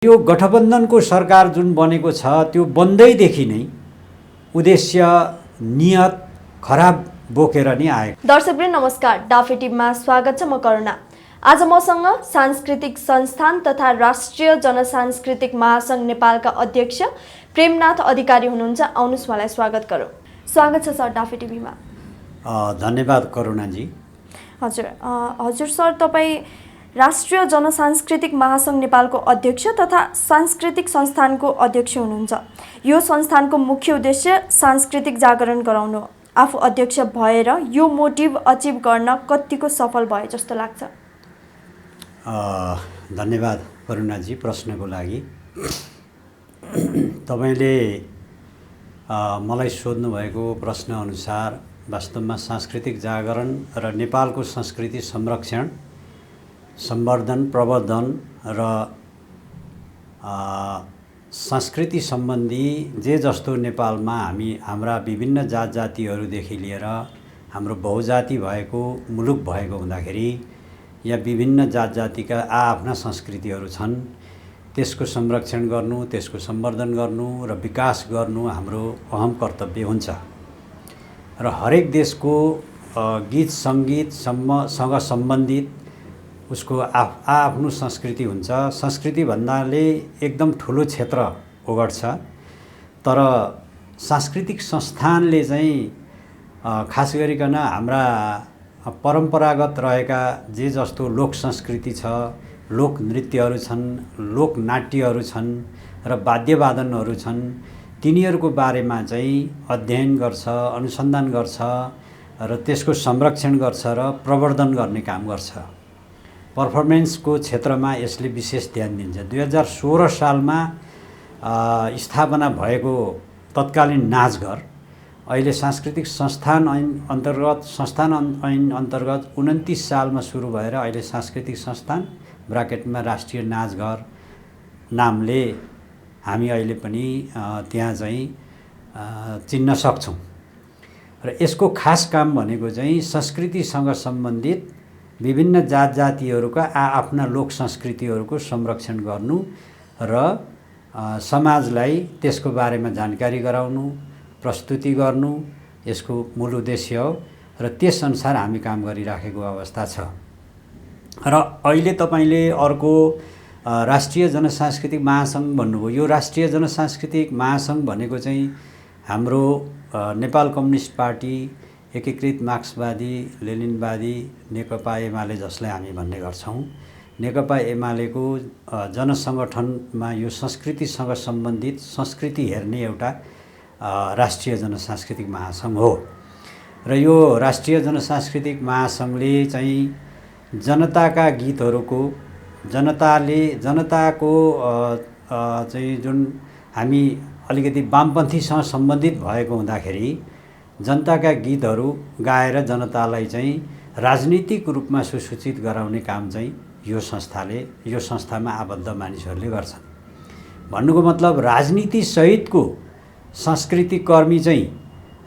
त्यो गठबन्धनको सरकार जुन बनेको छ त्यो बन्दैदेखि नै उद्देश्य नियत खराब बोकेर नि आएको। दर्शकवृन्द नमस्कार, डाफे टिभीमा स्वागत छ। म करुणा। आज मसँग सांस्कृतिक संस्थान तथा राष्ट्रिय जनसांस्कृतिक महासंघ नेपालका अध्यक्ष प्रेमनाथ अधिकारी हुनुहुन्छ। आउनुस् मलाई स्वागत गरौँ। स्वागत छ सर डाफे टिभीमा। धन्यवाद करुणाजी। हजुर सर, तपाईँ राष्ट्रिय जनसांस्कृतिक महासंघ नेपालको अध्यक्ष तथा सांस्कृतिक संस्थानको अध्यक्ष हुनुहुन्छ। यो संस्थानको मुख्य उद्देश्य सांस्कृतिक जागरण गराउनु। आफू अध्यक्ष भएर यो मोटिभ अचिभ गर्न कतिको सफल भयो जस्तो लाग्छ? धन्यवाद करुणाजी प्रश्नको लागि। तपाईले मलाई सोध्नुभएको प्रश्न अनुसार वास्तवमा सांस्कृतिक जागरण र नेपालको संस्कृति संरक्षण, संवर्धन, प्रवर्धन र संस्कृति सम्बन्धी जे जस्तो नेपालमा हाम्रा विभिन्न जात जातिहरूदेखि लिएर हाम्रो बहुजाति भएको मुलुक भएको हुँदाखेरि यहाँ विभिन्न जात जातिका आफ्ना संस्कृतिहरू छन्। त्यसको संरक्षण गर्नु, त्यसको संवर्धन गर्नु र विकास गर्नु हाम्रो अहम कर्तव्य हुन्छ। र हरेक देशको गीत सङ्गीतसँग सम्बन्धित उसको आफ्नो संस्कृति हुन्छ। संस्कृति भन्नाले एकदम ठुलो क्षेत्र ओगट्छ। तर सांस्कृतिक संस्थानले चाहिँ खास गरिकन हाम्रा परम्परागत रहेका जे जस्तो लोक संस्कृति छ, लोक नृत्यहरू छन्, लोक नाट्यहरू छन् र वाद्यवादनहरू छन्, तिनीहरूको बारेमा चाहिँ अध्ययन गर्छ, अनुसन्धान गर्छ र त्यसको संरक्षण गर्छ र प्रवर्धन गर्ने काम गर्छ। पर्फर्मेन्सको क्षेत्रमा यसले विशेष ध्यान दिन्छ। 2016 सालमा स्थापना भएको तत्कालीन नाचघर अहिले सांस्कृतिक संस्थान ऐन अन्तर्गत 29 सालमा सुरु भएर अहिले सांस्कृतिक संस्थान ब्राकेटमा राष्ट्रिय नाचघर नामले हामी अहिले पनि त्यहाँ चाहिँ चिन्न सक्छौँ। र यसको खास काम भनेको चाहिँ संस्कृतिसँग सम्बन्धित विभिन्न जात जातिहरूका आफ्ना लोक संस्कृतिहरूको संरक्षण गर्नु र समाजलाई त्यसको बारेमा जानकारी गराउनु, प्रस्तुति गर्नु यसको मूल उद्देश्य हो र त्यसअनुसार हामी काम गरिराखेको अवस्था छ। र अहिले तपाईले अर्को राष्ट्रिय जनसांस्कृतिक महासंघ भन्नुभयो। यो राष्ट्रिय जनसांस्कृतिक महासंघ भनेको चाहिँ हाम्रो नेपाल कम्युनिस्ट पार्टी, एकीकृत मार्क्सवादी लेनिनवादी नेकपा एमाले जसलाई हामी भन्ने गर्छौँ, नेकपा एमालेको जनसङ्गठनमा यो संस्कृतिसँग सम्बन्धित संस्कृति हेर्ने एउटा राष्ट्रिय जनसांस्कृतिक महासंघ हो। र यो राष्ट्रिय जनसांस्कृतिक महासंघले चाहिँ जनताका गीतहरूको, जनताको चाहिँ जुन हामी अलिकति वामपन्थीसँग सम्बन्धित भएको हुँदाखेरि जनताका गीतहरू गाएर जनतालाई चाहिँ राजनीतिक रूपमा सुसूचित गराउने काम चाहिँ यो संस्थामा आबद्ध मानिसहरूले गर्छन्। भन्नुको मतलब राजनीति सहितको सांस्कृतिक कर्मी चाहिँ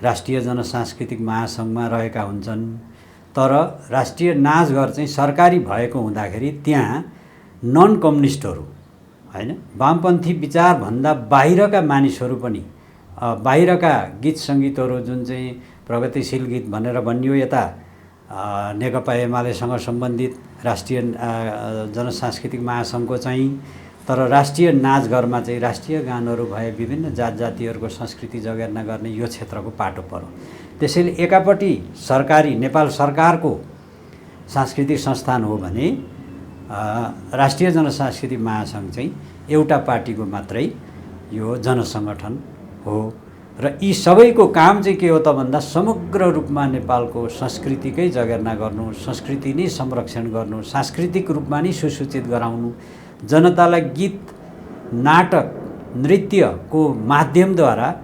राष्ट्रिय जनसांस्कृतिक महासंघमा रहेका हुन्छन्। तर राष्ट्रिय नाचघर चाहिँ सरकारी भएको हुँदाखेरि त्यहाँ नन कम्युनिस्टहरू हैन, वामपन्थी विचारभन्दा बाहिरका मानिसहरू पनि, बाहिरका गीत सङ्गीतहरू जुन चाहिँ प्रगतिशील गीत भनेर भनियो यता नेकपा एमालेसँग सम्बन्धित राष्ट्रिय जनसांस्कृतिक महासंघको चाहिँ, तर राष्ट्रिय नाचघरमा चाहिँ राष्ट्रिय गानहरू भए विभिन्न जात जातिहरूको संस्कृति जगेर्ना गर्ने यो क्षेत्रको पाटो पर्यो। त्यसैले एकापट्टि सरकारी नेपाल सरकारको सांस्कृतिक संस्थान हो भने राष्ट्रिय जनसांस्कृतिक महासंघ चाहिँ एउटा पार्टीको मात्रै यो जनसङ्गठन हो। र यी सबैको काम चाहिँ के हो त भन्दा समग्र रूपमा नेपालको संस्कृतिकै जगेर्ना गर्नु, संस्कृति नै संरक्षण गर्नु, सांस्कृतिक रूपमा नै सुसूचित गराउनु, जनतालाई गीत, नाटक, नृत्यको माध्यमद्वारा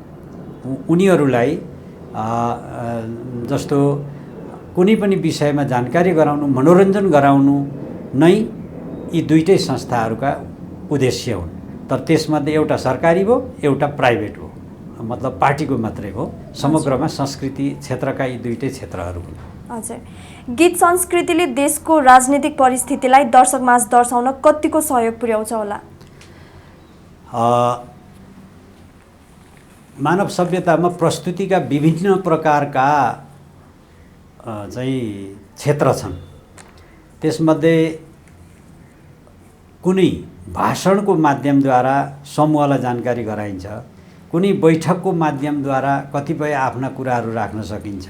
उनीहरूलाई जस्तो कुनै पनि विषयमा जानकारी गराउनु, मनोरञ्जन गराउनु नै यी दुईटै संस्थाहरूका उद्देश्य हुन्। तर त्यसमध्ये एउटा सरकारी हो, एउटा प्राइभेट हो, मतलब पार्टीको मात्रै हो। समग्रमा संस्कृति क्षेत्रका यी दुईटै क्षेत्रहरू हुन्। हजुर, गीत संस्कृतिले देशको राजनीतिक परिस्थितिलाई दर्शकमाझ दर्शाउन कतिको सहयोग पुर्याउँछ होला? मानव सभ्यतामा प्रस्तुतिका विभिन्न प्रकारका चाहिँ क्षेत्र छन्। त्यसमध्ये कुनै भाषणको माध्यमद्वारा समूहलाई जानकारी गराइन्छ, कुनै बैठकको माध्यमद्वारा कतिपय आफ्ना कुराहरू राख्न सकिन्छ,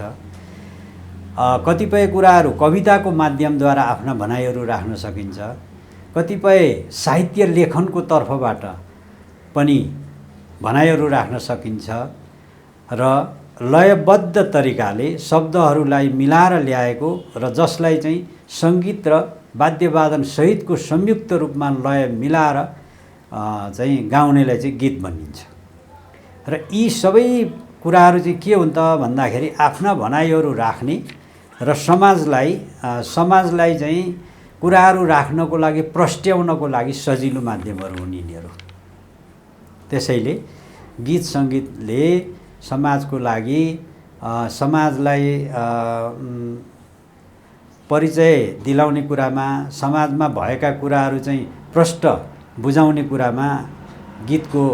कतिपय कुराहरू कविताको माध्यमद्वारा आफ्ना भनाइहरू राख्न सकिन्छ, कतिपय साहित्य लेखनको तर्फबाट पनि भनाइहरू राख्न सकिन्छ र लयबद्ध तरिकाले शब्दहरूलाई मिलाएर ल्याएको र जसलाई चाहिँ सङ्गीत र वाद्यवादन सहितको संयुक्त रूपमा लय मिलाएर चाहिँ गाउनेलाई चाहिँ गीत भनिन्छ। र यी सबै कुराहरू चाहिँ के हुन् त भन्दाखेरि आफ्ना भनाइहरू राख्ने र समाजलाई चाहिँ कुराहरू राख्नको लागि प्रस्ट्याउनको लागि सजिलो माध्यमहरू हुन् यिनीहरू। त्यसैले गीत सङ्गीतले समाजको लागि समाजलाई परिचय दिलाउने कुरामा, समाजमा भएका कुराहरू चाहिँ प्रष्ट बुझाउने कुरामा गीतको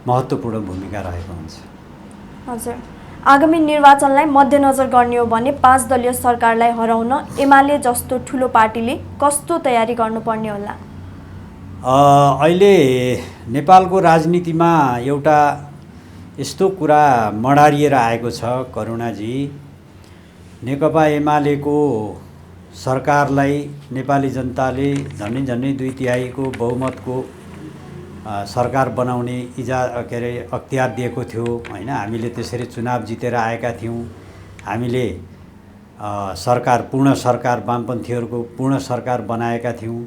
महत्त्वपूर्ण भूमिका रहेको हुन्छ। हजुर, आगामी निर्वाचनलाई मध्यनजर गर्ने हो भने 5 दलीय सरकारलाई हराउन एमाले जस्तो ठुलो पार्टीले कस्तो तयारी गर्नुपर्ने होला? अहिले नेपालको राजनीतिमा एउटा यस्तो कुरा मडारिएर आएको छ करुणाजी, नेकपा एमालेको सरकारलाई नेपाली जनताले झन्डै 2/3 बहुमतको सरकार बनाउने अख्तियार दिएको थियो हैन। हामीले त्यसरी चुनाव जितेर आएका थियौँ। हामीले सरकार पूर्ण सरकार वामपन्थीहरूको पूर्ण सरकार बनाएका थियौँ।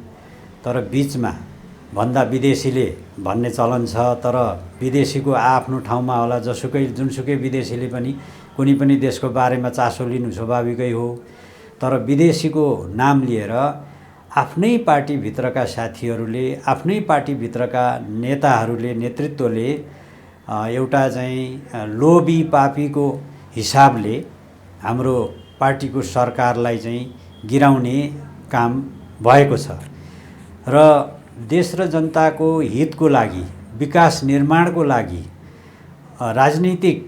तर बीचमा भन्दा विदेशीले भन्ने चलन छ, तर विदेशीको आफ्नो ठाउँमा होला, जुनसुकै विदेशीले पनि कुनै पनि देशको बारेमा चासो लिनु स्वाभाविकै हो। तर विदेशीको नाम लिएर आफ्नै पार्टीभित्रका साथीहरूले, आफ्नै पार्टीभित्रका नेताहरूले, नेतृत्वले एउटा चाहिँ लोभी पापीको हिसाबले हाम्रो पार्टीको सरकारलाई चाहिँ गिराउने काम भएको छ र देश र जनताको हितको लागि, विकास निर्माणको लागि, राजनीतिक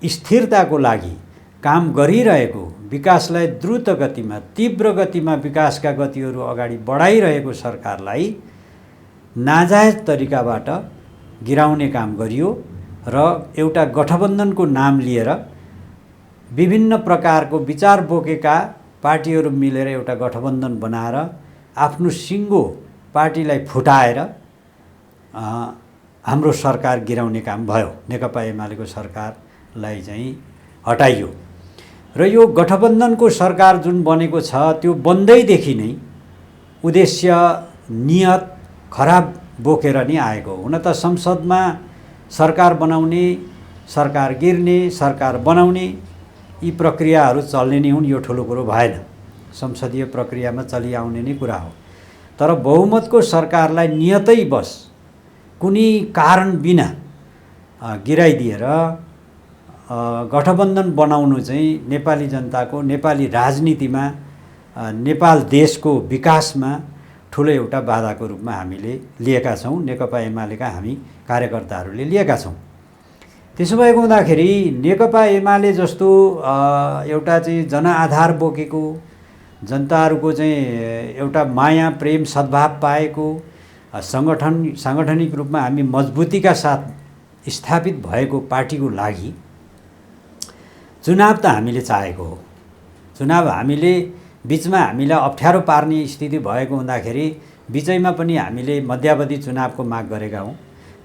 स्थिरताको लागि काम गरिरहेको, विकासलाई द्रुत गतिमा, तीव्र गतिमा विकासका गतिहरू अगाडि बढाइरहेको सरकारलाई नाजायज तरिकाबाट गिराउने काम गरियो र एउटा गठबन्धनको नाम लिएर विभिन्न प्रकारको विचार बोकेका पार्टीहरू मिलेर एउटा गठबन्धन बनाएर आफ्नो सिङ्गो पार्टीलाई फुटाएर हाम्रो सरकार गिराउने काम भयो। नेकपा एमालेको सरकारलाई चाहिँ हटाइयो र यो गठबन्धनको सरकार जुन बनेको छ त्यो बन्दैदेखि नै उद्देश्य नियत खराब बोकेर नै आएको। हुन त संसदमा सरकार बनाउने, सरकार गिर्ने, सरकार बनाउने यी प्रक्रियाहरू चल्ने नै हुन्। यो ठुलो कुरो भएन, संसदीय प्रक्रियामा चलिआउने नै कुरा हो। तर बहुमतको सरकारलाई नियतै बस कुनै कारण बिना गिराइदिएर गठबन्धन बनाउनु चाहिँ नेपाली जनताको, नेपाली राजनीतिमा, नेपाल देशको विकासमा ठुलो एउटा बाधाको रूपमा हामीले लिएका छौँ। नेकपा एमालेका हामी कार्यकर्ताहरूले लिएका छौँ। त्यसो भएको हुँदाखेरि नेकपा एमाले जस्तो एउटा चाहिँ जनआधार बोकेको, जनताहरूको चाहिँ एउटा माया प्रेम सद्भाव पाएको साङ्गठनिक रूपमा हामी मजबुतीका साथ स्थापित भएको पार्टीको लागि चुनाव त हामीले चाहेको हो। चुनाव हामीले बिचमा हामीलाई अप्ठ्यारो पार्ने स्थिति भएको हुँदाखेरि बिचैमा पनि हामीले मध्यावधि चुनावको माग गरेका हौँ।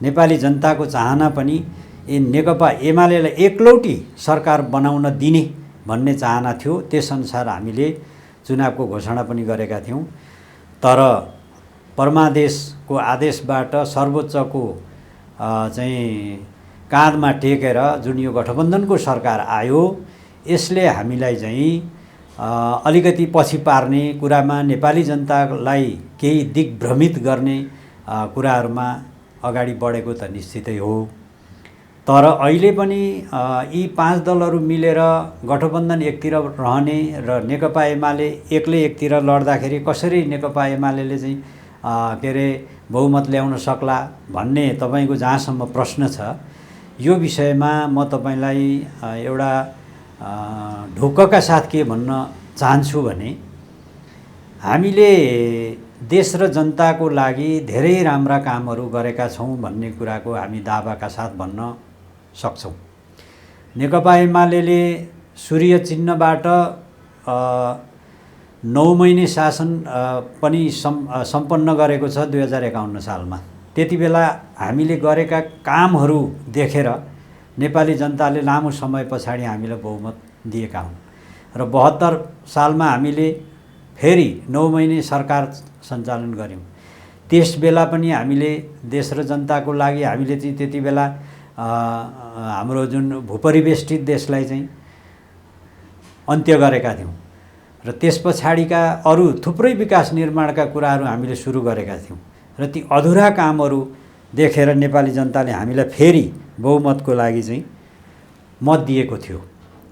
नेपाली जनताको चाहना पनि नेकपा एमालेलाई एकलौटी सरकार बनाउन दिने भन्ने चाहना थियो। त्यसअनुसार हामीले चुनावको घोषणा पनि गरेका थियौँ। तर परमादेशको आदेशबाट सर्वोच्चको चाहिँ काँधमा टेकेर जुन यो गठबन्धनको सरकार आयो, यसले हामीलाई चाहिँ अलिकति पछि पार्ने कुरामा, नेपाली जनतालाई केही दिग्भ्रमित गर्ने कुराहरूमा अगाडि बढेको त निश्चितै हो। तर अहिले पनि यी 5 दलहरू मिलेर गठबन्धन एकतिर रहने र नेकपा एमाले एक्लै एकतिर लड्दाखेरि कसरी नेकपा एमालेले चाहिँ बहुमत ल्याउन सक्ला भन्ने तपाईँको जहाँसम्म प्रश्न छ, यो विषयमा म तपाईँलाई एउटा ढुक्कका साथ के भन्न चाहन्छु भने हामीले देश र जनताको लागि धेरै राम्रा कामहरू गरेका छौँ भन्ने कुराको हामी दावाका साथ भन्न सक्छौँ। नेकपा एमाले सूर्य चिन्हबाट 9 महिने शासन पनि सम्पन्न गरेको छ 2051 सालमा। त्यति बेला हामीले गरेका कामहरू देखेर नेपाली जनताले लामो समय पछाडि हामीलाई बहुमत दिएका हुन् र 72 सालमा हामीले फेरि 9 महिने सरकार सञ्चालन गऱ्यौँ। त्यस बेला पनि हामीले देश र जनताको लागि हामीले चाहिँ त्यति बेला हाम्रो जुन भूपरिवेष्टित देशलाई चाहिँ अन्त्य गरेका थियौँ र त्यस पछाडिका अरू थुप्रै विकास निर्माणका कुराहरू हामीले सुरु गरेका थियौँ र ती अधुरा कामहरू देखेर नेपाली जनताले हामीलाई फेरि बहुमतको लागि चाहिँ मत दिएको थियो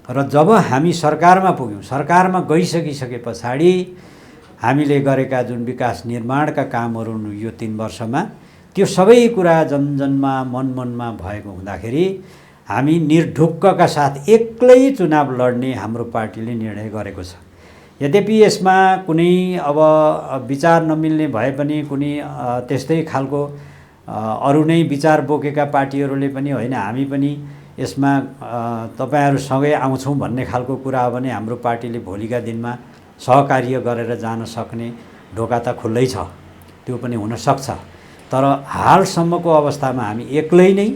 र जब हामी सरकारमा पुग्यौँ, सरकारमा गइसकिसके पछाडि हामीले गरेका जुन विकास निर्माणका कामहरू यो 3 वर्षमा त्यो सबै कुरा जनजनमा मनमनमा भएको हुँदाखेरि हामी निर्ढुक्कका साथ एक्लै चुनाव लड्ने हाम्रो पार्टीले निर्णय गरेको छ। यद्यपि यसमा कुनै अब विचार नमिल्ने भए पनि कुनै त्यस्तै खालको अरू नै विचार बोकेका पार्टीहरूले पनि होइन हामी पनि यसमा तपाईहरुसँगै आउँछौँ भन्ने खालको कुरा हो भने हाम्रो पार्टीले भोलिका दिनमा सहकार्य गरेर जान सक्ने ढोका त खुल्लै छ, त्यो पनि हुन सक्छ। तर हालसम्मको अवस्थामा हामी एक्लै नै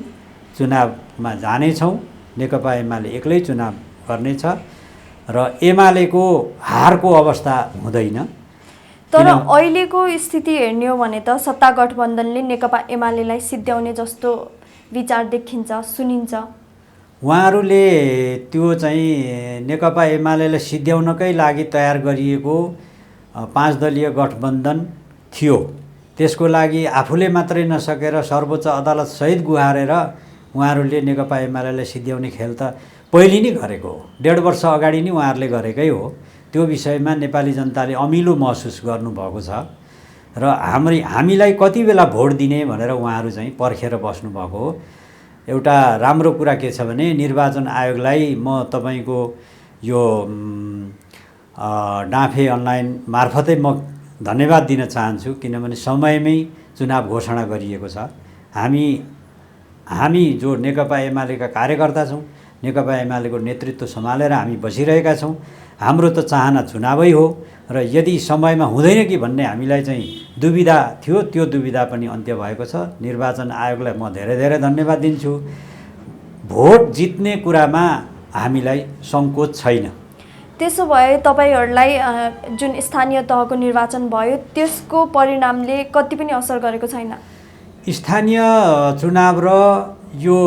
चुनावमा जानेछौँ। नेकपा एमाले एक्लै चुनाव गर्नेछ र एमालेको हारको अवस्था हुँदैन। तर अहिलेको स्थिति हेर्ने हो भने त सत्ता गठबन्धनले नेकपा एमालेलाई सिद्ध्याउने जस्तो विचार देखिन्छ, सुनिन्छ। उहाँहरूले त्यो चाहिँ नेकपा एमालेलाई सिद्ध्याउनकै लागि तयार गरिएको 5 दलीय गठबन्धन थियो। त्यसको लागि आफूले मात्रै नसकेर सर्वोच्च अदालत सहित गुहारेर उहाँहरूले नेकपा एमालेलाई सिद्ध्याउने खेल त पहिले नै गरेको हो। 1.5 वर्ष अगाडि नै उहाँहरूले गरेकै हो। त्यो विषयमा नेपाली जनताले अमिलो महसुस गर्नुभएको छ र हामीलाई कति बेला भोट दिने भनेर उहाँहरू चाहिँ पर्खेर बस्नुभएको हो। एउटा राम्रो कुरा के छ भने निर्वाचन आयोगलाई म तपाईको यो डाँफे अनलाइन मार्फतै म धन्यवाद दिन चाहन्छु, किनभने समयमै चुनाव घोषणा गरिएको छ। हामी जो नेकपा एमालेका कार्यकर्ता छौँ, नेकपा एमालेको नेतृत्व सम्हालेर हामी बसिरहेका छौँ। हाम्रो त चाहना चुनावै हो र यदि समयमा हुँदैन कि भन्ने हामीलाई चाहिँ दुविधा थियो, त्यो दुविधा पनि अन्त्य भएको छ। निर्वाचन आयोगलाई म धेरै धेरै धन्यवाद दिन्छु। भोट जित्ने कुरामा हामीलाई सङ्कोच छैन। त्यसो भए तपाईहरुलाई जुन स्थानीय तहको निर्वाचन भयो त्यसको परिणामले कति पनि असर गरेको छैन? स्थानीय चुनाव र यो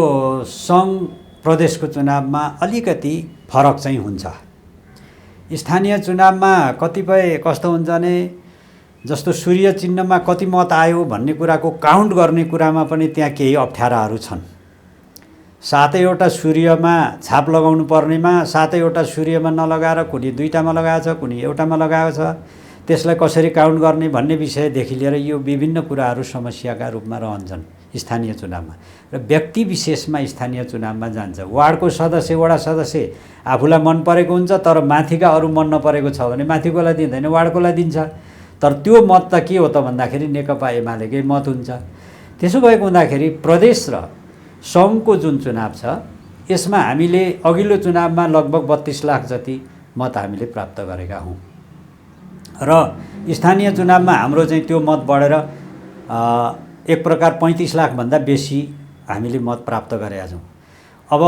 सङ्घ प्रदेशको चुनावमा अलिकति फरक चाहिँ हुन्छ। स्थानीय चुनावमा कतिपय कस्तो हुन्छ भने जस्तो सूर्य चिन्हमा कति मत आयो भन्ने कुराको काउन्ट गर्ने कुरामा पनि त्यहाँ केही अप्ठ्याराहरू छन्। 7वटा सूर्यमा छाप लगाउनु पर्नेमा 7वटा सूर्यमा नलगाएर कुनै 2टामा लगाएको छ, कुनै एउटामा लगाएको छ। त्यसलाई कसरी काउन्ट गर्ने भन्ने विषयदेखि लिएर यो विभिन्न कुराहरू समस्याका रूपमा रहन्छन् स्थानीय चुनावमा र व्यक्ति विशेषमा स्थानीय चुनावमा जान्छ। वार्डको सदस्य, वडा सदस्य आफूलाई मन परेको हुन्छ, तर माथिका अरू मन नपरेको छ भने माथिकोलाई दिँदैन, वार्डकोलाई दिन्छ। तर त्यो मत त के हो त भन्दाखेरि नेकपा एमालेकै मत हुन्छ। त्यसो भएको हुँदाखेरि प्रदेश र सङ्घको जुन चुनाव छ यसमा हामीले अघिल्लो चुनावमा लगभग 32 लाख जति मत हामीले प्राप्त गरेका हौँ र स्थानीय चुनावमा हाम्रो चाहिँ त्यो मत बढेर एक प्रकार 35 लाख भन्दा बेसी हामीले मत प्राप्त गरेका छौँ। अब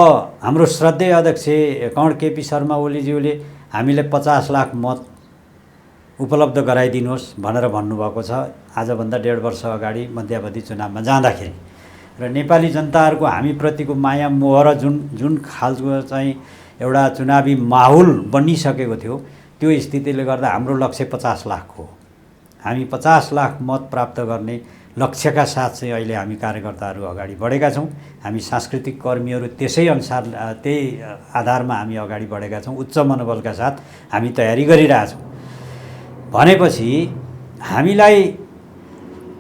हाम्रो श्रद्धेय अध्यक्ष कर्ण केपी शर्मा ओलीज्यूले हामीलाई 50 लाख मत उपलब्ध गराइदिनुहोस् भनेर भन्नुभएको छ आजभन्दा 1.5 वर्ष अगाडि मध्यावधि चुनावमा जाँदाखेरि। र नेपाली जनताहरूको हामीप्रतिको माया मोह र जुन खालको चाहिँ एउटा चुनावी माहौल बनिसकेको थियो त्यो स्थितिले गर्दा हाम्रो लक्ष्य 50 लाख हो। हामी 50 लाख मत प्राप्त गर्ने लक्ष्यका साथ चाहिँ अहिले हामी कार्यकर्ताहरू अगाडि बढेका छौँ। हामी सांस्कृतिक कर्मीहरू त्यसै अनुसार त्यही आधारमा हामी अगाडि बढेका छौँ। उच्च मनोबलका साथ हामी तयारी गरिरहेछौँ भनेपछि हामीलाई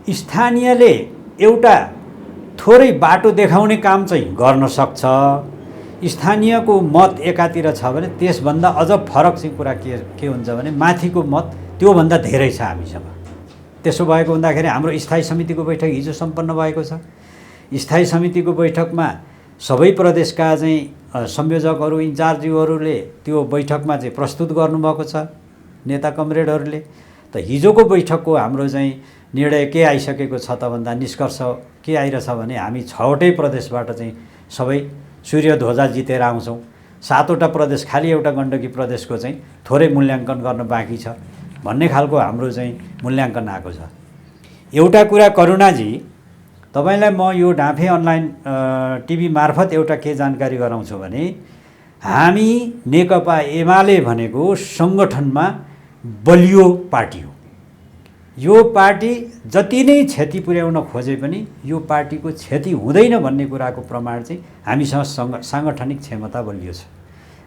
स्थानीयले एउटा थोरै बाटो देखाउने काम चाहिँ गर्न सक्छ। स्थानीयको मत एकातिर छ भने त्यसभन्दा अझ फरक चाहिँ कुरा के हुन्छ भने माथिको मत त्योभन्दा धेरै छ हामीसँग। त्यसो भएको हुँदाखेरि हाम्रो स्थायी समितिको बैठक हिजो सम्पन्न भएको छ। स्थायी समितिको बैठकमा सबै प्रदेशका चाहिँ संयोजकहरू इन्चार्जहरूले त्यो बैठकमा चाहिँ प्रस्तुत गर्नुभएको छ, नेता कमरेडहरूले। त हिजोको बैठकको हाम्रो चाहिँ निर्णय के आइसकेको छ त भन्दा निष्कर्ष के आइरहेछ भने हामी 6वटै प्रदेशबाट चाहिँ सबै सूर्य ध्वजा जितेर आउँछौँ। 7वटा प्रदेश खालि एउटा गण्डकी प्रदेशको चाहिँ थोरै मूल्याङ्कन गर्न बाँकी छ भन्ने खालको हाम्रो चाहिँ मूल्याङ्कन आएको छ। एउटा कुरा करुणाजी, तपाईलाई म यो डाँफे अनलाइन टिभी मार्फत एउटा के जानकारी गराउँछु भने हामी नेकपा एमाले भनेको सङ्गठनमा बलियो पार्टी हो। यो पार्टी जति नै क्षति पुर्याउन खोजे पनि यो पार्टीको क्षति हुँदैन भन्ने कुराको प्रमाण चाहिँ हामीसँग साङ्गठनिक क्षमता बलियो छ।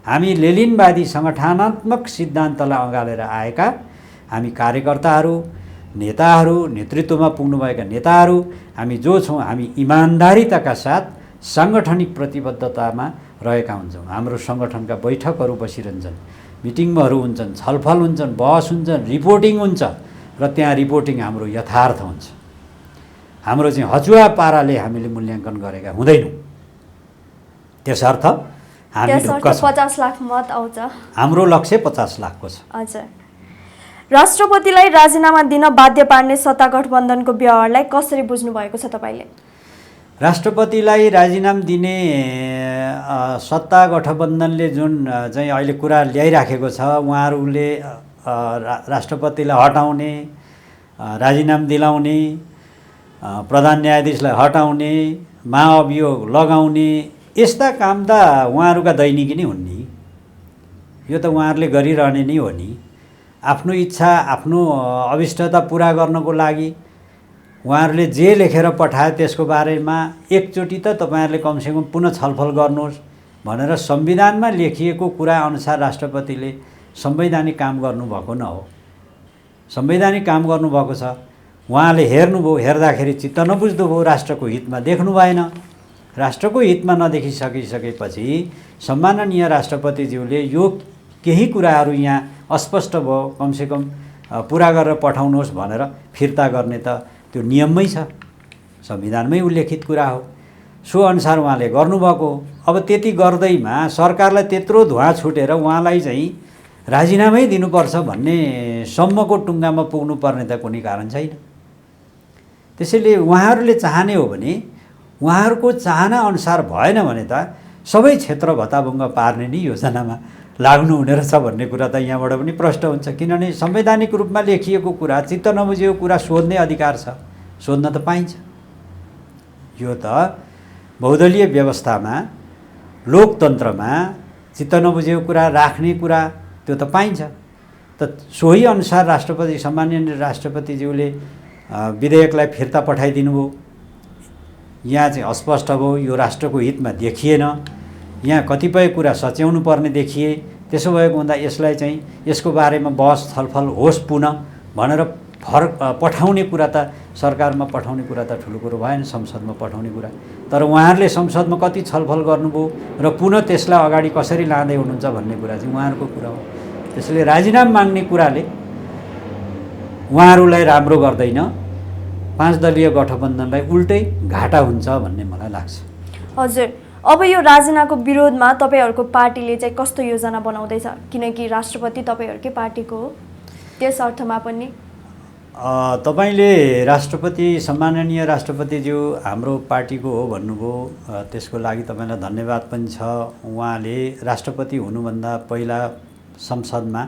हामी लेलिनवादी सङ्गठनात्मक सिद्धान्तलाई अँगालेर आएका हामी कार्यकर्ताहरू, नेताहरू, नेतृत्वमा पुग्नुभएका नेताहरू हामी जो छौँ, हामी इमान्दारिताका साथ साङ्गठनिक प्रतिबद्धतामा रहेका हुन्छौँ। हाम्रो सङ्गठनका बैठकहरू बसिरहन्छन्, मिटिङहरू हुन्छन्, छलफल हुन्छन्, बहस हुन्छन्, रिपोर्टिङ हुन्छ र त्यहाँ रिपोर्टिङ हाम्रो यथार्थ हुन्छ। हाम्रो चाहिँ हचुवा पाराले हामीले मूल्याङ्कन गरेका हुँदैनौँ। त्यसर्थ हामी ढुक्क छौँ। 50 लाख मत आउँछ। हाम्रो लक्ष्य 50 लाखको छ। हजुर। राष्ट्रपतिलाई राजीनामा दिन बाध्य पार्ने सत्ता गठबन्धनको व्यवहारलाई कसरी बुझ्नु भएको छ तपाईँले? राष्ट्रपतिलाई राजीनामा दिने सत्ता गठबन्धनले जुन चाहिँ अहिले कुरा ल्याइराखेको छ, उहाँहरूले राष्ट्रपतिलाई हटाउने, राजीनामा दिलाउने, प्रधान न्यायाधीशलाई हटाउने, महाअभियोग लगाउने यस्ता काम त उहाँहरूका दैनिकी नै हुन् नि। यो त उहाँहरूले गरिरहने नै हो नि। आफ्नो इच्छा, आफ्नो अभिष्टता पुरा गर्नको लागि उहाँहरूले जे लेखेर पठाए त्यसको बारेमा एकचोटि त तपाईँहरूले कमसेकम पुनः छलफल गर्नुहोस् भनेर संविधानमा लेखिएको कुरा अनुसार राष्ट्रपतिले संवैधानिक काम गर्नुभएको न हो। संवैधानिक काम गर्नुभएको छ। उहाँले हेर्नुभयो, हेर्दाखेरि चित्त नबुझ्नुभयो, राष्ट्रको हितमा देख्नु भएन। राष्ट्रको हितमा नदेखिसकेपछि सम्माननीय राष्ट्रपतिज्यूले यो केही कुराहरू यहाँ अस्पष्ट भयो, कमसेकम पुरा गरेर पठाउनुहोस् भनेर फिर्ता गर्ने त त्यो नियममै छ, संविधानमै उल्लेखित कुरा हो। सो अनुसार उहाँले गर्नुभएको। अब त्यति गर्दैमा सरकारलाई त्यत्रो धुवा छुटेर उहाँलाई चाहिँ राजीनामै दिनुपर्छ भन्ने सम्मको टुङ्गामा पुग्नुपर्ने त कुनै कारण छैन। त्यसैले उहाँहरूले चाहने हो भने उहाँहरूको चाहना अनुसार भएन भने त सबै क्षेत्र भत्ताभङ्ग पार्ने नै योजनामा लाग्नु हुने रहेछ भन्ने कुरा त यहाँबाट पनि प्रष्ट हुन्छ। किनभने संवैधानिक रूपमा लेखिएको कुरा, चित्त नबुझेको कुरा सोध्ने अधिकार छ, सोध्न त पाइन्छ। यो त बहुदलीय व्यवस्थामा, लोकतन्त्रमा चित्त नबुझेको कुरा राख्ने कुरा त्यो त पाइन्छ। त सोही अनुसार राष्ट्रपति, सम्माननीय राष्ट्रपतिज्यूले विधेयकलाई फिर्ता पठाइदिनु भयो। यहाँ चाहिँ अस्पष्ट भयो, यो राष्ट्रको हितमा देखिएन, यहाँ कतिपय कुरा सच्याउनु पर्ने देखिए। त्यसो भएको हुँदा यसलाई चाहिँ यसको बारेमा बहस छलफल होस् पुनः भनेर पठाउने कुरा त सरकारमा पठाउने कुरा त ठुलो कुरो भएन, संसदमा पठाउने कुरा। तर उहाँहरूले संसदमा कति छलफल गर्नुभयो र पुनः त्यसलाई अगाडि कसरी लाँदै हुनुहुन्छ भन्ने कुरा चाहिँ उहाँहरूको कुरा हो। त्यसैले राजीनामा माग्ने कुराले उहाँहरूलाई राम्रो गर्दैन, 5 दलीय गठबन्धनलाई उल्टै घाटा हुन्छ भन्ने मलाई लाग्छ। हजुर। अब यो राजीनामाको विरोधमा तपाईँहरूको पार्टीले चाहिँ कस्तो योजना बनाउँदैछ? किनकि राष्ट्रपति तपाईँहरूकै पार्टीको हो, त्यस अर्थमा पनि तपाईँले राष्ट्रपति, सम्माननीय राष्ट्रपतिज्यू हाम्रो पार्टीको हो भन्नुभयो, त्यसको लागि तपाईँलाई धन्यवाद पनि छ। उहाँले राष्ट्रपति हुनुभन्दा पहिला संसदमा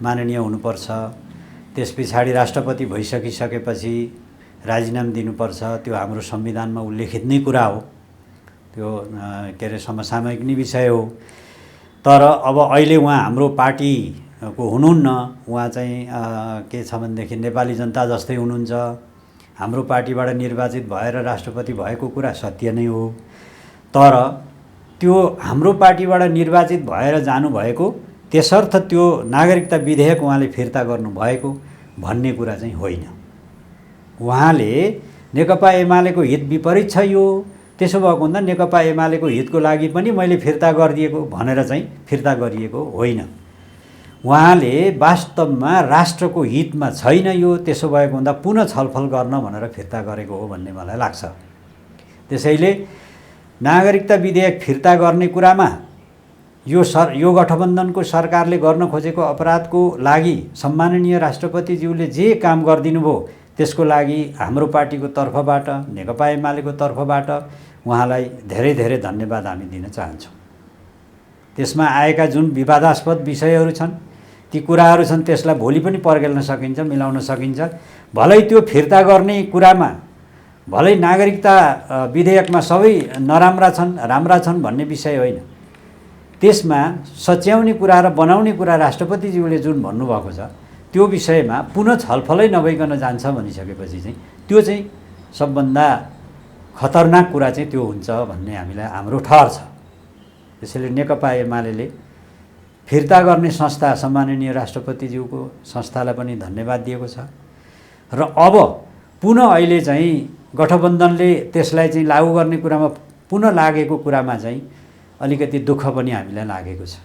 माननीय हुनुपर्छ, त्यस पछाडि राष्ट्रपति भइसकिसकेपछि राजीनामा दिनुपर्छ। त्यो हाम्रो संविधानमा उल्लेखित नै कुरा हो, त्यो के अरे समसामयिक नै विषय हो। तर अब अहिले उहाँ हाम्रो पार्टीको हुनुहुन्न, उहाँ चाहिँ के छ भनेदेखि नेपाली जनता जस्तै हुनुहुन्छ। हाम्रो पार्टीबाट निर्वाचित भएर राष्ट्रपति भएको कुरा सत्य नै हो। तर त्यो हाम्रो पार्टीबाट निर्वाचित भएर जानुभएको त्यसर्थ त्यो नागरिकता विधेयक उहाँले फिर्ता गर्नुभएको भन्ने कुरा चाहिँ होइन। उहाँले नेकपा एमालेको हित विपरीत छ यो, त्यसो भएको हुँदा नेकपा एमालेको हितको लागि पनि मैले फिर्ता गरिदिएको भनेर चाहिँ फिर्ता गरिएको होइन। उहाँले वास्तवमा राष्ट्रको हितमा छैन यो, त्यसो भएको हुँदा पुनः छलफल गर्न भनेर फिर्ता गरेको हो भन्ने मलाई लाग्छ। त्यसैले नागरिकता विधेयक फिर्ता गर्ने कुरामा यो गठबन्धनको सरकारले गर्न खोजेको अपराधको लागि सम्माननीय राष्ट्रपतिज्यूले जे काम गरिदिनु भयो त्यसको लागि हाम्रो पार्टीको तर्फबाट, नेकपा एमालेको तर्फबाट उहाँलाई धेरै धेरै धन्यवाद हामी दिन चाहन्छौँ। त्यसमा आएका जुन विवादास्पद विषयहरू छन्, ती कुराहरू छन्, त्यसलाई भोलि पनि पर्गेल्न सकिन्छ, मिलाउन सकिन्छ। भलै त्यो फिर्ता गर्ने कुरामा, भलै नागरिकता विधेयकमा सबै नराम्रा छन् राम्रा छन् भन्ने विषय होइन। त्यसमा सच्याउने कुरा र बनाउने कुरा राष्ट्रपतिज्यूले जुन भन्नुभएको छ त्यो विषयमा पुनः छलफलै नभइकन जान्छ भनिसकेपछि चाहिँ त्यो चाहिँ सबभन्दा खतरनाक कुरा चाहिँ त्यो हुन्छ भन्ने हामीलाई हाम्रो ठहर छ। त्यसैले नेकपा एमाले फिर्ता गर्ने संस्था सम्माननीय राष्ट्रपतिज्यूको संस्थालाई पनि धन्यवाद दिएको छ र अब पुनः अहिले चाहिँ गठबन्धनले त्यसलाई चाहिँ लागू गर्ने कुरामा पुनः लागेको कुरामा चाहिँ अलिकति दुःख पनि हामीलाई लागेको छ।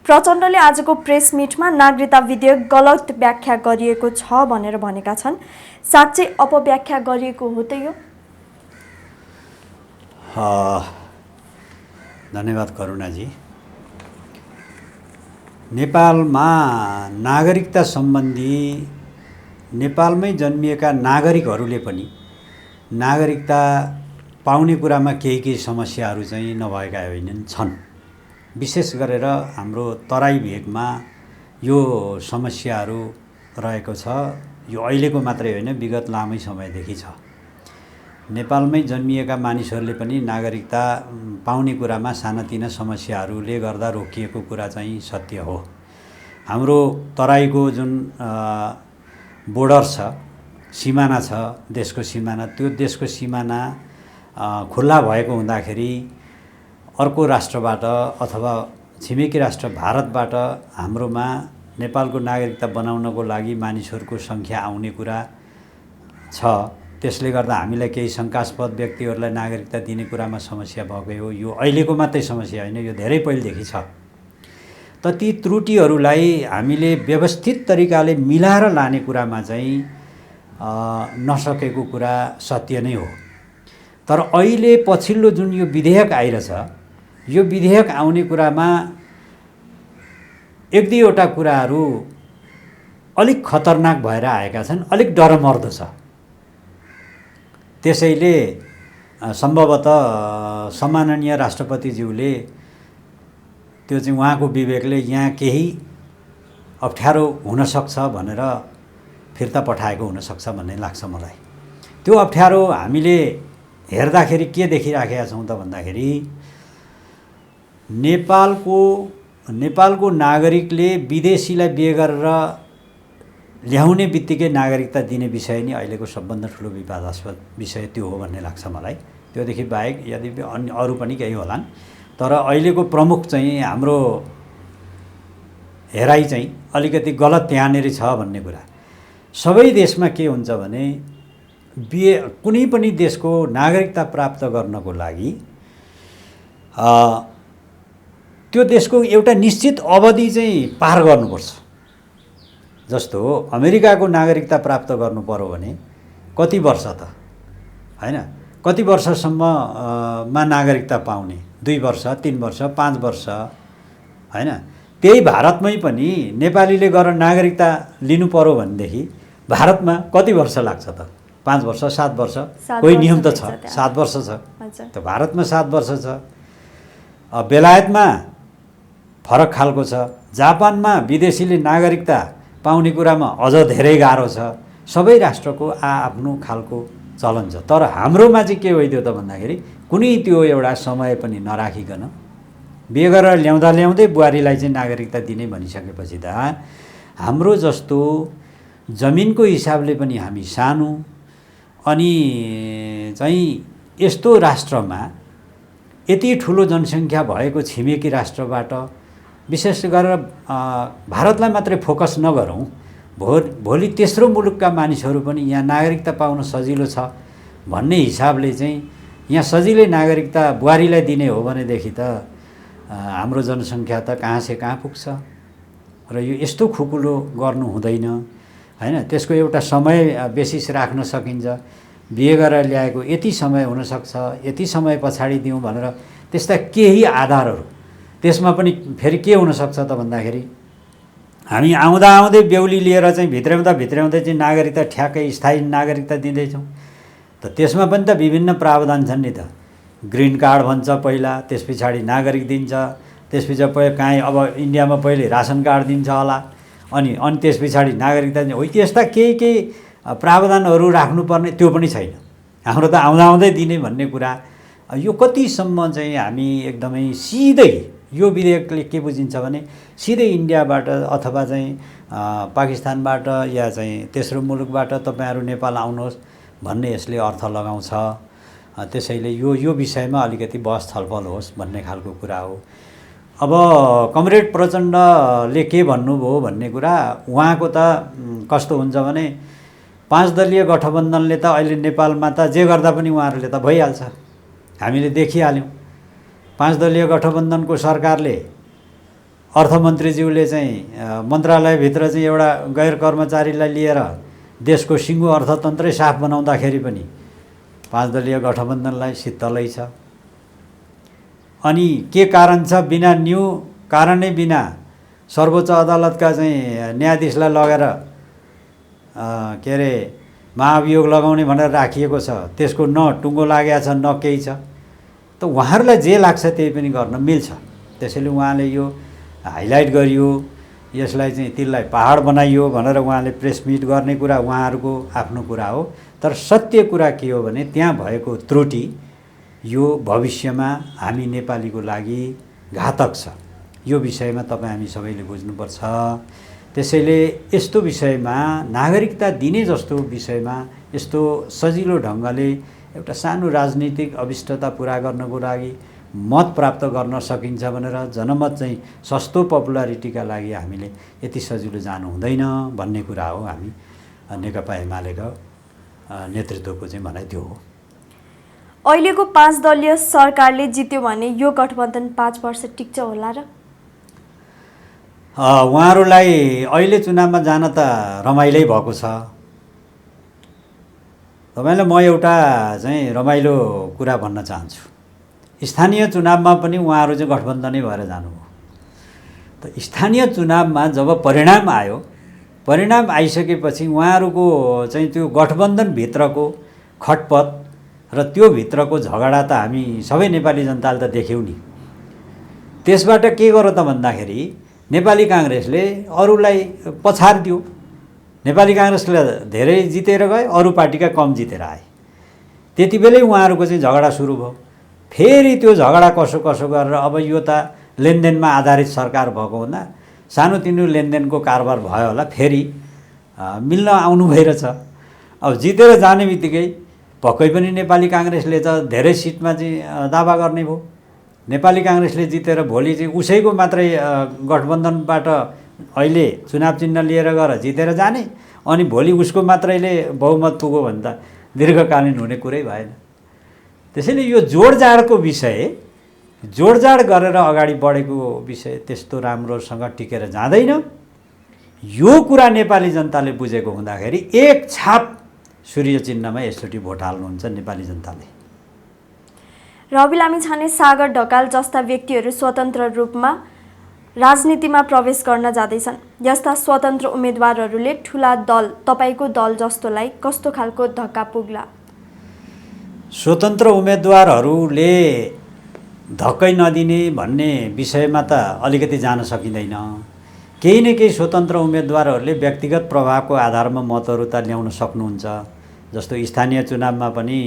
प्रचण्डले आजको प्रेस मिटमा नागरिकता विधेयक गलत व्याख्या गरिएको छ भनेर भनेका छन्। साँच्चै अपव्याख्या गरिएको हो त यो? धन्यवाद करुणाजी। नेपालमा नागरिकता सम्बन्धी नेपालमै जन्मिएका नागरिकहरूले पनि नागरिकता पाउने कुरामा केही समस्याहरू चाहिँ नभएका होइनन्, छन्। विशेष गरेर हाम्रो तराई भेगमा यो समस्याहरू रहेको छ। यो अहिलेको मात्रै होइन, विगत लामै समयदेखि छ। नेपालमै जन्मिएका मानिसहरूले पनि नागरिकता पाउने कुरामा सानातिना समस्याहरूले गर्दा रोकिएको कुरा चाहिँ सत्य हो। हाम्रो तराईको जुन बोर्डर छ, सिमाना छ, देशको सिमाना, त्यो देशको सिमाना खुल्ला भएको हुँदाखेरि अर्को राष्ट्रबाट अथवा छिमेकी राष्ट्र भारतबाट हाम्रोमा नेपालको नागरिकता बनाउनको लागि मानिसहरूको सङ्ख्या आउने कुरा छ। त्यसले गर्दा हामीलाई केही शङ्कास्पद व्यक्तिहरूलाई नागरिकता दिने कुरामा समस्या भएकै हो। यो अहिलेको मात्रै समस्या होइन, यो धेरै पहिलेदेखि छ। त ती त्रुटिहरूलाई हामीले व्यवस्थित तरिकाले मिलाएर लाने कुरामा चाहिँ नसकेको कुरा सत्य नै हो। तर अहिले पछिल्लो जुन यो विधेयक आइरहेछ, यो विधेयक आउने कुरामा एक दुईवटा कुराहरू अलिक खतरनाक भएर आएका छन्, अलिक डरमर्दो छ। त्यसैले सम्भवतः सम्माननीय राष्ट्रपतिज्यूले त्यो चाहिँ उहाँको विवेकले यहाँ केही अप्ठ्यारो हुनसक्छ भनेर फिर्ता पठाएको हुनसक्छ भन्ने लाग्छ मलाई। त्यो अप्ठ्यारो हामीले हेर्दाखेरि के देखिराखेका छौँ त भन्दाखेरि नेपालको नागरिकले विदेशीलाई बिहे गरेर ल्याउने बित्तिकै नागरिकता दिने विषय नै अहिलेको सबभन्दा ठुलो विवादास्पद विषय त्यो हो भन्ने लाग्छ मलाई। त्योदेखि बाहेक यदि अरू पनि केही होलान्, तर अहिलेको प्रमुख चाहिँ हाम्रो हेराइ चाहिँ अलिकति गलत त्यहाँनिर छ भन्ने कुरा। सबै देशमा के हुन्छ भने कुनै पनि देशको नागरिकता प्राप्त गर्नको लागि त्यो देशको एउटा निश्चित अवधि चाहिँ पार गर्नुपर्छ। जस्तो अमेरिकाको नागरिकता प्राप्त गर्नु पर्यो भने कति वर्ष त हैन, कति वर्षसम्ममा नागरिकता पाउने? 2 वर्ष, 3 वर्ष, 5 वर्ष हैन। त्यही भारतमै पनि नेपालीले गरेर नागरिकता लिनु पर्यो भनेदेखि भारतमा कति वर्ष लाग्छ त? 5 वर्ष, 7 वर्ष, कोही नियम त छ 7 वर्ष छ। त भारतमा 7 वर्ष छ। बेलायतमा फरक खालको छ। जापानमा विदेशीले नागरिकता पाउने कुरामा अझ धेरै गाह्रो छ। सबै राष्ट्रको आफ्नो खालको चलन छ। तर हाम्रोमा चाहिँ के भइदियो त भन्दाखेरि कुनै त्यो एउटा समय पनि नराखिकन बिहे गरेर ल्याउँदै बुहारीलाई चाहिँ नागरिकता दिने भनिसकेपछि त हाम्रो जस्तो जमिनको हिसाबले पनि हामी सानो, अनि चाहिँ यस्तो राष्ट्रमा यति ठुलो जनसङ्ख्या भएको छिमेकी राष्ट्रबाट विशेष गरेर भारतलाई मात्रै फोकस नगरौँ, भोलि तेस्रो मुलुकका मानिसहरू पनि यहाँ नागरिकता पाउन सजिलो छ भन्ने हिसाबले चाहिँ यहाँ सजिलै नागरिकता बुहारीलाई दिने हो भनेदेखि त हाम्रो जनसङ्ख्या त कहाँ से कहाँ पुग्छ र यो यस्तो खुकुलो गर्नु हुँदैन हैन। त्यसको एउटा समय बेसिस राख्न सकिन्छ। बिहे गरेर ल्याएको यति समय हुनसक्छ, यति समय पछाडि दिउँ भनेर त्यस्ता केही आधारहरू त्यसमा पनि फेरि के हुनसक्छ त भन्दाखेरि हामी आउँदै बेहुली लिएर चाहिँ भित्र्याउँदै चाहिँ नागरिकता ठ्याक्कै स्थायी नागरिकता दिँदैछौँ त त्यसमा पनि त विभिन्न प्रावधान छन् नि त। ग्रिन कार्ड भन्छ पहिला, त्यस पछाडि नागरिक दिन्छ, त्यस पछाडि काहीँ अब इन्डियामा पहिले रासन कार्ड दिन्छ होला, अनि त्यस पछाडि नागरिकता दिन्छ। हो त्यस्ता केही प्रावधानहरू राख्नुपर्ने त्यो पनि छैन। हाम्रो त आउँदै दिने भन्ने कुरा यो कतिसम्म चाहिँ हामी एकदमै सिधै यो विधेयकले के बुझिन्छ भने सिधै इन्डियाबाट अथवा चाहिँ पाकिस्तानबाट या चाहिँ तेस्रो मुलुकबाट तपाईँहरू नेपाल आउनुहोस् भन्ने यसले अर्थ लगाउँछ। त्यसैले यो विषयमा अलिकति बहस छलफल होस् भन्ने खालको कुरा हो। अब कमरेड प्रचण्डले के भन्नुभयो भन्ने कुरा उहाँको त कस्तो हुन्छ भने 5 दलीय गठबन्धनले त अहिले नेपालमा त जे गर्दा पनि उहाँहरूले त भइहाल्छ, हामीले देखिहाल्यौँ। 5 दलीय गठबन्धनको सरकारले अर्थमन्त्रीज्यूले चाहिँ मन्त्रालयभित्र चाहिँ एउटा गैर कर्मचारीलाई लिएर देशको सिङ्गो अर्थतन्त्रै साफ बनाउँदाखेरि पनि 5 दलीय गठबन्धनलाई सित्तलै छ। अनि के कारण छ बिना कारणै बिना सर्वोच्च अदालतका चाहिँ न्यायाधीशलाई लगेर के अरे महाभियोग लगाउने भनेर राखिएको छ, त्यसको न टुङ्गो लागेको छ न केही छ। त उहाँहरूलाई जे लाग्छ त्यही पनि गर्न मिल्छ। त्यसैले उहाँले यो हाइलाइट गरियो, यसलाई चाहिँ तिललाई पहाड बनाइयो भनेर उहाँले प्रेस मिट गर्ने कुरा उहाँहरूको आफ्नो कुरा हो। तर सत्य कुरा के हो भने त्यहाँ भएको त्रुटि यो भविष्यमा हामी नेपालीको लागि घातक छ। यो विषयमा तपाईँ हामी सबैले बुझ्नुपर्छ। त्यसैले यस्तो विषयमा नागरिकता दिने जस्तो विषयमा यस्तो सजिलो ढङ्गले एउटा सानो राजनीतिक अभिष्टता पुरा गर्नको लागि मत प्राप्त गर्न सकिन्छ भनेर जनमत चाहिँ सस्तो पपुलारिटीका लागि हामीले यति सजिलो जानु हुँदैन भन्ने कुरा हो। हामी नेकपा एमालेको नेतृत्वको चाहिँ भनाइ त्यो हो। अहिलेको 5 दलीय सरकारले जित्यो भने यो गठबन्धन 5 वर्ष टिक्छ होला र? उहाँहरूलाई अहिले चुनावमा जान त रमाइलै भएको छ। तपाईँलाई म एउटा चाहिँ रमाइलो कुरा भन्न चाहन्छु। स्थानीय चुनावमा पनि उहाँहरू चाहिँ गठबन्धनै भएर जानुभयो। त स्थानीय चुनावमा जब परिणाम आयो, परिणाम आइसकेपछि उहाँहरूको चाहिँ त्यो गठबन्धनभित्रको खटपट र त्यो भित्रको झगडा त हामी सबै नेपाली जनताले त देख्यौँ नि। त्यसबाट के गर्यो त भन्दाखेरि नेपाली काङ्ग्रेसले अरूलाई पछारिदियो। नेपाली काङ्ग्रेसले धेरै जितेर गए, अरू पार्टीका कम जितेर आए। त्यति बेलै उहाँहरूको चाहिँ झगडा सुरु भयो। फेरि त्यो झगडा कसो गरेर अब यो त लेनदेनमा आधारित सरकार भएको हुँदा सानोतिनो लेनदेनको कारोबार भयो होला, फेरि मिल्न आउनु भइरहेछ। अब जितेर जाने बित्तिकै पक्कै पनि नेपाली काङ्ग्रेसले त धेरै सिटमा चाहिँ दावा गर्ने भयो। नेपाली काङ्ग्रेसले जितेर भोलि चाहिँ उसैको मात्रै गठबन्धनबाट अहिले चुनाव चिन्ह लिएर गएर जितेर जाने, अनि भोलि उसको मात्रैले बहुमत पुग्यो भने त दीर्घकालीन हुने कुरै भएन। त्यसैले यो जोडजाडको विषय, जोडजाड गरेर अगाडि बढेको विषय त्यस्तो राम्रोसँग टिकेर जाँदैन। यो कुरा नेपाली जनताले बुझेको हुँदाखेरि एक छाप सूर्य चिन्हमा यसचोटि भोट हाल्नुहुन्छ नेपाली जनताले। रवि लामिछाने, सागर ढकाल जस्ता व्यक्तिहरू स्वतन्त्र रूपमा राजनीतिमा प्रवेश गर्न जाँदैछन्। यस्ता स्वतन्त्र उम्मेदवारहरूले ठुला दल, तपाईँको दल जस्तोलाई कस्तो खालको धक्का पुग्ला? स्वतन्त्र उम्मेदवारहरूले धक्कै नदिने भन्ने विषयमा त अलिकति जान सकिँदैन। केही न केही स्वतन्त्र उम्मेदवारहरूले व्यक्तिगत प्रभावको आधारमा मतहरू त ल्याउन सक्नुहुन्छ। जस्तो स्थानीय चुनावमा पनि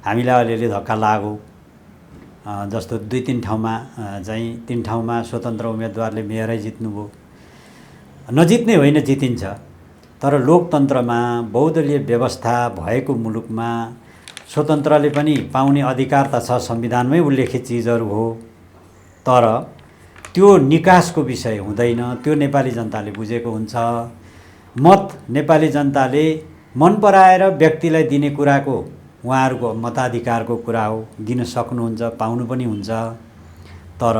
हामीलाई अलिअलि धक्का लाग्यो। जस्तो 2-3 ठाउँमा चाहिँ 3 ठाउँमा स्वतन्त्र उम्मेदवारले मेयरै जित्नुभयो। नजित्ने होइन, जितिन्छ। तर लोकतन्त्रमा बहुदलीय व्यवस्था भएको मुलुकमा स्वतन्त्रले पनि पाउने अधिकार त छ, संविधानमै उल्लेखित चिजहरू हो। तर त्यो निकासको विषय हुँदैन, त्यो नेपाली जनताले बुझेको हुन्छ। मत नेपाली जनताले मन पराएर व्यक्तिलाई दिने कुराको उहाँहरूको मताधिकारको कुरा हो, दिन सक्नुहुन्छ, पाउनु पनि हुन्छ। तर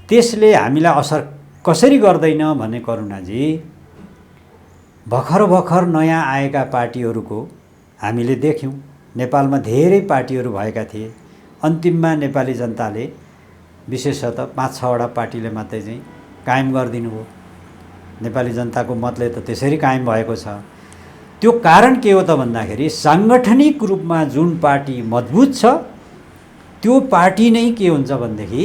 त्यसले हामीलाई असर कसरी गर्दैन भने करुणाजी, भर्खर नयाँ आएका पार्टीहरूको हामीले देख्यौँ। नेपालमा धेरै पार्टीहरू भएका थिए, अन्तिममा नेपाली जनताले विशेषतः 5-6वटा पार्टीले मात्रै चाहिँ कायम गरिदिनु भयो। नेपाली जनताको मतले त त्यसरी कायम भएको छ। त्यो कारण के हो त भन्दाखेरि साङ्गठनिक रूपमा जुन पार्टी मजबुत छ त्यो पार्टी नै के हुन्छ भनेदेखि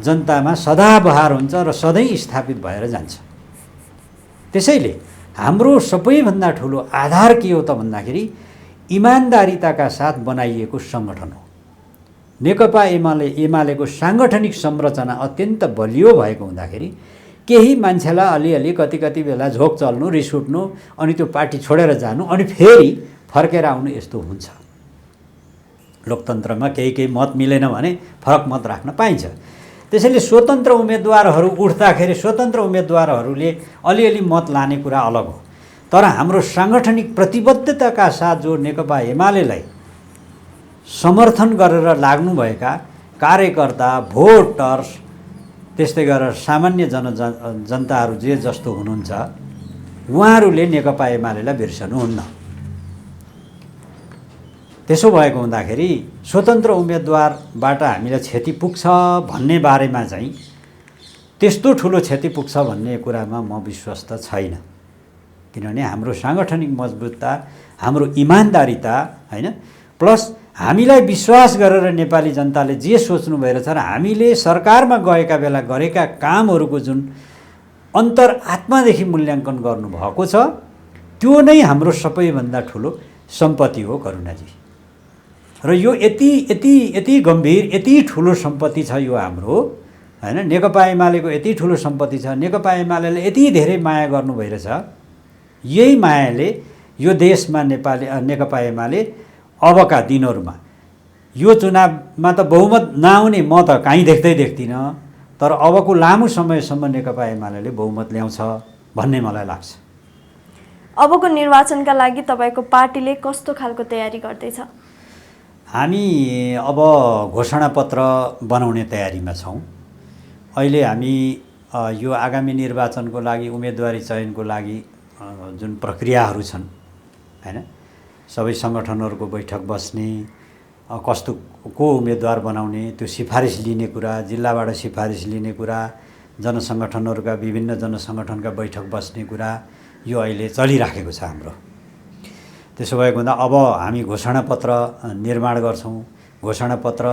जनतामा सदाबहार हुन्छ र सधैँ स्थापित भएर जान्छ। त्यसैले हाम्रो सबैभन्दा ठुलो आधार के हो त भन्दाखेरि इमानदारिताका साथ बनाइएको सङ्गठन हो। नेकपा एमालेको साङ्गठनिक संरचना अत्यन्त बलियो भएको हुँदाखेरि केही मान्छेलाई अलिअलि कति बेला झोक चल्नु, रिस उठ्नु, अनि त्यो पार्टी छोडेर जानु, अनि फेरि फर्केर आउनु, यस्तो हुन्छ। लोकतन्त्रमा केही मत मिलेन भने फरक मत राख्न पाइन्छ। त्यसैले स्वतन्त्र उम्मेदवारहरू उठ्दाखेरि स्वतन्त्र उम्मेदवारहरूले अलिअलि मत लाने कुरा अलग हो। तर हाम्रो साङ्गठनिक प्रतिबद्धताका साथ जो नेकपा एमालेलाई समर्थन गरेर लाग्नुभएका कार्यकर्ता, भोटर्स, त्यस्तै गरेर सामान्य जनताहरू जे जस्तो हुनुहुन्छ, उहाँहरूले नेकपा एमालेलाई बिर्सनुहुन्न। त्यसो भएको हुँदाखेरि स्वतन्त्र उम्मेदवारबाट हामीलाई क्षति पुग्छ भन्ने बारेमा चाहिँ त्यस्तो ठुलो क्षति पुग्छ भन्ने कुरामा म विश्वस्त छैन। किनभने हाम्रो साङ्गठनिक मजबुतता, हाम्रो इमानदारिता, हैन, प्लस हामीलाई विश्वास गरेर नेपाली जनताले जे सोच्नु भइरहेछ र हामीले सरकारमा गएका बेला गरेका कामहरूको जुन अन्तरआत्मादेखि मूल्याङ्कन गर्नुभएको छ, त्यो नै हाम्रो सबैभन्दा ठुलो सम्पत्ति हो करुणाजी। र यो यति गम्भीर, यति ठुलो सम्पत्ति छ यो हाम्रो, हैन, नेकपा एमालेको यति ठुलो सम्पत्ति छ। नेकपा एमालेले यति धेरै माया गर्नु भइरहेछ। यही मायाले यो देशमा नेकपा एमाले अबका दिनहरूमा यो चुनावमा त बहुमत नआउने म त कहीँ देख्दिनँ, तर अबको लामो समयसम्म नेकपा एमाले बहुमत ल्याउँछ भन्ने मलाई लाग्छ। अबको निर्वाचनका लागि तपाईँको पार्टीले कस्तो खालको तयारी गर्दैछ? हामी अब घोषणापत्र बनाउने तयारीमा छौँ। अहिले हामी यो आगामी निर्वाचनको लागि उम्मेदवारी चयनको लागि जुन प्रक्रियाहरू छन्, हैन, सबै सङ्गठनहरूको बैठक बस्ने, कस्तो को उम्मेदवार बनाउने, त्यो सिफारिस लिने कुरा, जिल्लाबाट सिफारिस लिने कुरा, जनसङ्गठनहरूका विभिन्न जनसङ्गठनका बैठक बस्ने कुरा, यो अहिले चलिराखेको छ हाम्रो। त्यसो भएको हुँदा अब हामी घोषणापत्र निर्माण गर्छौँ। घोषणापत्र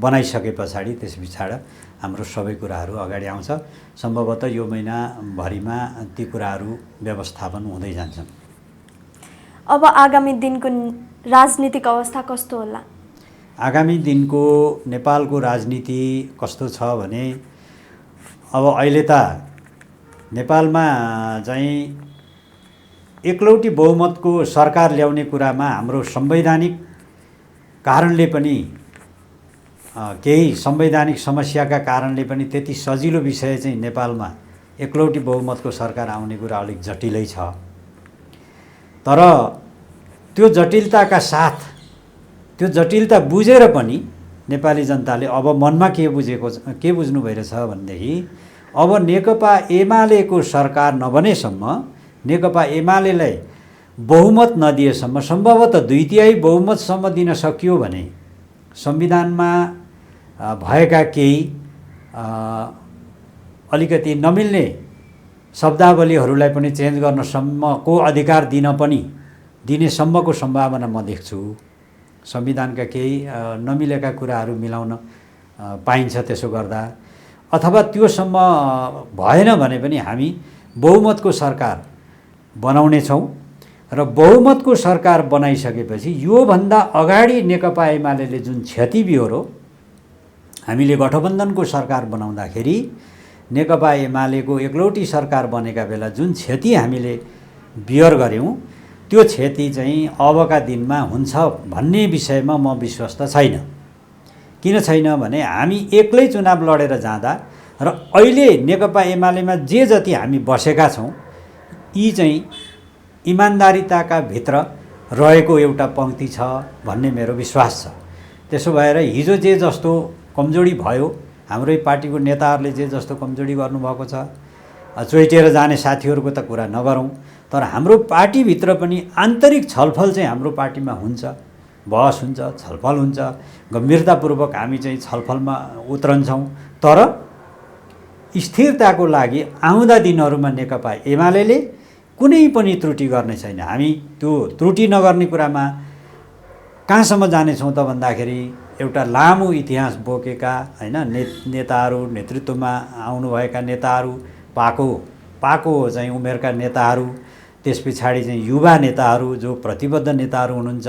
बनाइसके पछाडि त्यस पछाडि हाम्रो सबै कुराहरू अगाडि आउँछ। सम्भवतः यो महिनाभरिमा ती कुराहरू व्यवस्थापन हुँदै जान्छन्। अब आगामी दिनको राजनीतिक अवस्था कस्तो होला? आगामी दिनको नेपालको राजनीति कस्तो छ भने अब अहिले त नेपालमा चाहिँ एकलौटी बहुमतको सरकार ल्याउने कुरामा हाम्रो संवैधानिक कारणले पनि, केही संवैधानिक समस्याका कारणले पनि त्यति सजिलो विषय चाहिँ नेपालमा एकलौटी बहुमतको सरकार आउने कुरा अलिक जटिलै छ। तर त्यो जटिलताका साथ, त्यो जटिलता बुझेर पनि नेपाली जनताले अब मनमा के बुझ्नु भइरहेछ भनेदेखि अब नेकपा एमालेको सरकार नबनेसम्म, नेकपा एमालेलाई बहुमत नदिएसम्म, सम्भवतः 2/3 बहुमतसम्म दिन सकियो भने संविधानमा भएका केही अलिकति नमिल्ने शब्दावलीहरूलाई पनि चेन्ज गर्नसम्मको अधिकार दिनेसम्मको सम्भावना म देख्छु। संविधानका केही नमिलेका कुराहरू मिलाउन पाइन्छ त्यसो गर्दा, अथवा त्योसम्म भएन भने पनि हामी बहुमतको सरकार बनाउनेछौँ। र बहुमतको सरकार बनाइसकेपछि योभन्दा अगाडि नेकपा एमालेले जुन क्षति बिहोरो, हामीले गठबन्धनको सरकार बनाउँदाखेरि नेकपा एमालेको एकलौटी सरकार बनेका बेला जुन क्षति हामीले बिहोर गऱ्यौँ, त्यो क्षति चाहिँ अबका दिनमा हुन्छ भन्ने विषयमा म विश्वस्त छैन। किन छैन भने हामी एक्लै चुनाव लडेर जाँदा र अहिले नेकपा एमालेमा जे जति हामी बसेका छौँ, यी चाहिँ इमान्दारिताका भित्र रहेको एउटा पङ्क्ति छ भन्ने मेरो विश्वास छ। त्यसो भएर हिजो जे जस्तो कमजोरी भयो, हाम्रै पार्टीको नेताहरूले जे जस्तो कमजोरी गर्नुभएको छ, चोइटेर जाने साथीहरूको त कुरा नगरौँ, तर हाम्रो पार्टीभित्र पनि आन्तरिक छलफल चाहिँ हाम्रो पार्टीमा हुन्छ, बहस हुन्छ, छलफल हुन्छ, गम्भीरतापूर्वक हामी चाहिँ छलफलमा उत्रन्छौँ। तर स्थिरताको लागि आउँदा दिनहरूमा नेकपा एमाले कुनै पनि त्रुटि गर्ने छैन। हामी त्यो त्रुटि नगर्ने कुरामा कहाँसम्म जानेछौँ त भन्दाखेरि एउटा लामो इतिहास बोकेका हैन नेताहरू, नेतृत्वमा आउनुभएका नेताहरू, पाको चाहिँ उमेरका नेताहरू, त्यस पछाडि चाहिँ युवा नेताहरू जो प्रतिबद्ध नेताहरू हुनुहुन्छ,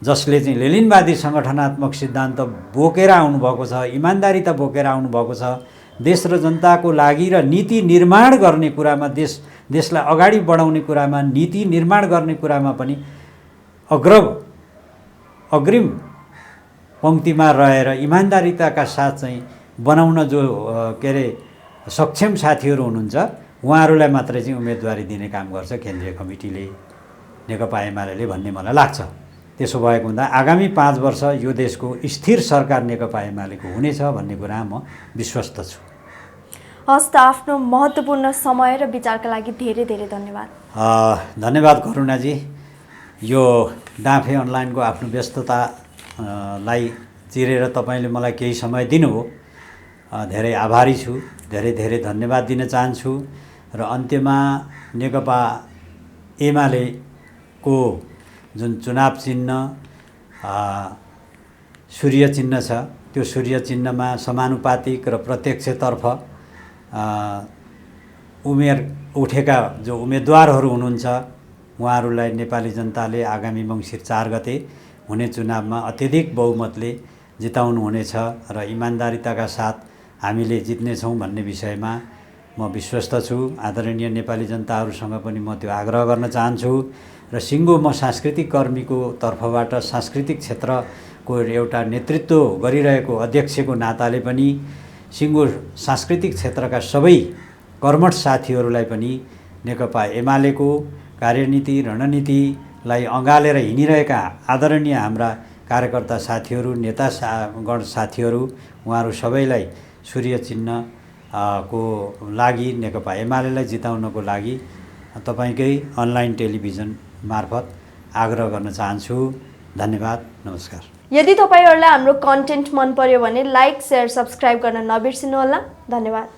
जसले चाहिँ लेनिनवादी सङ्गठनात्मक सिद्धान्त बोकेर आउनुभएको छ, इमान्दारिता बोकेर आउनुभएको छ, देश र जनताको लागि र नीति निर्माण गर्ने कुरामा, देशलाई अगाडि बढाउने कुरामा, नीति निर्माण गर्ने कुरामा पनि अग्रिम पङ्क्तिमा रहेर इमान्दारिताका साथ चाहिँ बनाउन जो सक्षम साथीहरू हुनुहुन्छ, उहाँहरूलाई मात्रै चाहिँ उम्मेदवारी दिने काम गर्छ केन्द्रीय कमिटीले, नेकपा एमाले भन्ने मलाई लाग्छ। त्यसो भएको हुँदा आगामी 5 वर्ष यो देशको स्थिर सरकार नेकपा एमालेको हुनेछ भन्ने कुरा म विश्वस्त छु। हस् त, आफ्नो महत्त्वपूर्ण समय र विचारका लागि धेरै धेरै धन्यवाद। धन्यवाद करुणाजी। यो डाँफे अनलाइनको आफ्नो व्यस्ततालाई चिरेर तपाईँले मलाई केही समय दिनुभयो, धेरै आभारी छु, धेरै धेरै धन्यवाद दिन चाहन्छु। र अन्त्यमा नेकपा एमालेको जुन चुनाव चिन्ह सूर्य चिन्ह छ, त्यो सूर्य चिन्हमा समानुपातिक र प्रत्यक्षतर्फ उमेर उठेका जो उम्मेदवारहरू हुनुहुन्छ, उहाँहरूलाई नेपाली जनताले आगामी मङ्सिर 4 गते हुने चुनावमा अत्यधिक बहुमतले जिताउनु हुनेछ र इमान्दारिताका साथ हामीले जित्नेछौँ भन्ने विषयमा म विश्वस्त छु। आदरणीय नेपाली जनताहरूसँग पनि म त्यो आग्रह गर्न चाहन्छु। र सिङ्गो म सांस्कृतिक कर्मीको तर्फबाट सांस्कृतिक क्षेत्रको एउटा नेतृत्व गरिरहेको अध्यक्षको नाताले पनि सिङ्गो सांस्कृतिक क्षेत्रका सबै कर्मठ साथीहरूलाई पनि नेकपा एमालेको कार्यनीति रणनीतिलाई अँगालेर हिँडिरहेका आदरणीय हाम्रा कार्यकर्ता साथीहरू, नेतागण साथीहरू, उहाँहरू सबैलाई सूर्य चिन्ह को लागि नेकपा एमालेलाई जिताउनको लागि तपाईँकै अनलाइन टेलिभिजन मार्फत आग्रह गर्न चाहन्छु। धन्यवाद, नमस्कार। यदि तपाईँहरूलाई हाम्रो कन्टेन्ट मन पर्यो भने लाइक, सेयर, सब्स्क्राइब गर्न नबिर्सिनुहोला। धन्यवाद।